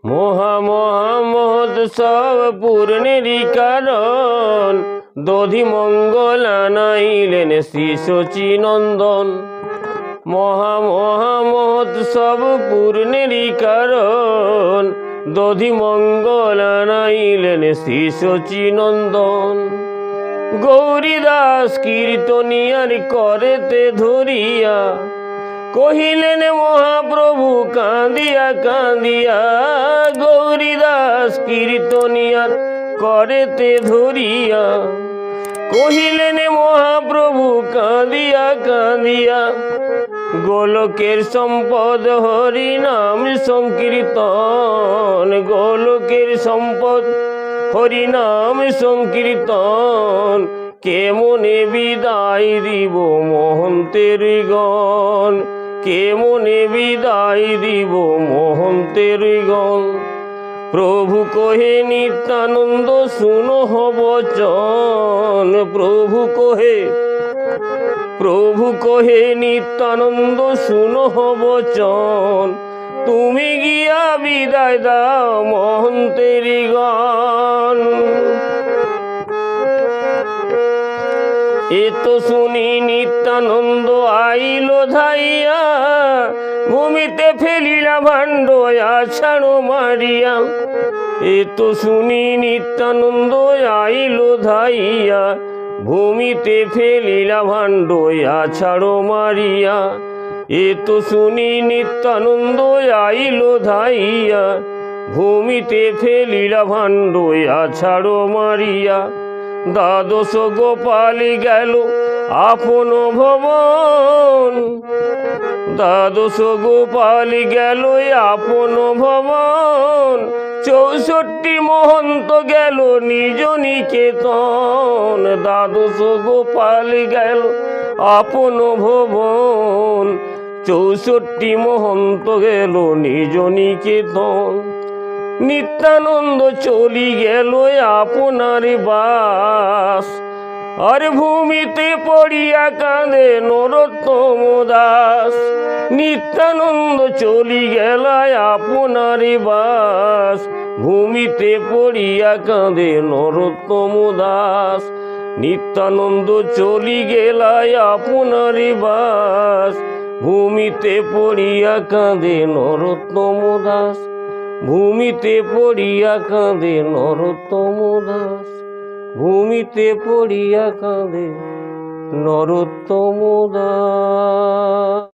মহা মহা মহোৎসব পূর্ণেরই কারণ, দধি মঙ্গল আনাইলেন শ্রী শচীনন্দন। মহা মহা মহোৎসব পূর্ণেরই কারণ, দধি মঙ্গল আনাইলেন শ্রী শচীনন্দন। গৌরীদাস কীর্তনিয়ার করেতে ধরিয়া, কহিলেন মহাপ্রভু কাঁদিয়া কাঁদিয়া। গৌরীদাস কীর্তনিয়ার করেতে ধরিয়া, কহিলেন মহাপ্রভু কাঁদিয়া কাঁদিয়া। গোলকের সম্পদ হরি নাম সংকীর্তন, গোলকের সম্পদ হরি নাম সংকীর্তন। কেমনে বিদায় দিব মহন্তের গণ, কেমনে বিদায় দিব মহন্তের গণ। প্রভু কহে নিত্যানন্দ শুনো বচন, প্রভু কহে নিত্যানন্দ শুনো বচন। তুমি গিয়া বিদায় দাও মহন্তের গণ। এত শুনি নিত্যানন্দ আইল ধাইয়া, ভূমিতে ফেলিলা ভাণ্ড আছাড়ো মারিয়া। এত শুনি নিত্যানন্দ আইল ধাইয়া, ভূমিতে ফেলিলা ভাণ্ড আছাড়ো মারিয়া। এত শুনি নিত্যানন্দ আইল ধাইয়া, ভূমিতে ফেলিলা ভাণ্ড আছাড়ো মারিয়া। দ্বাদশ গোপাল গেল আপন ভবন, দ্বাদশ গোপাল গেল আপন ভবন। 64 মহন্ত গেল নিজ নিকেতন, দ্বাদশ গোপাল গেল আপন ভবন। 64 মহন্ত গেল নিজ নিকেতন। নিত্যানন্দ চলি গেল আপনার বাস, আর ভূমিতে পড়িয়া কাঁদে নরোত্তম দাস। নিত্যানন্দ চলি গেল আপনার বাস, ভূমিতে পড়িয়া কাঁদে নরোত্তম দাস। নিত্যানন্দ চলি গেল আপনার বাস, ভূমিতে পড়িয়া কাঁদে নরোত্তম দাস। ভূমিতে পড়িয়া কাঁদে নরোত্তম দাস, ভূমিতে পড়িয়া কাঁদে নরোত্তম দাস।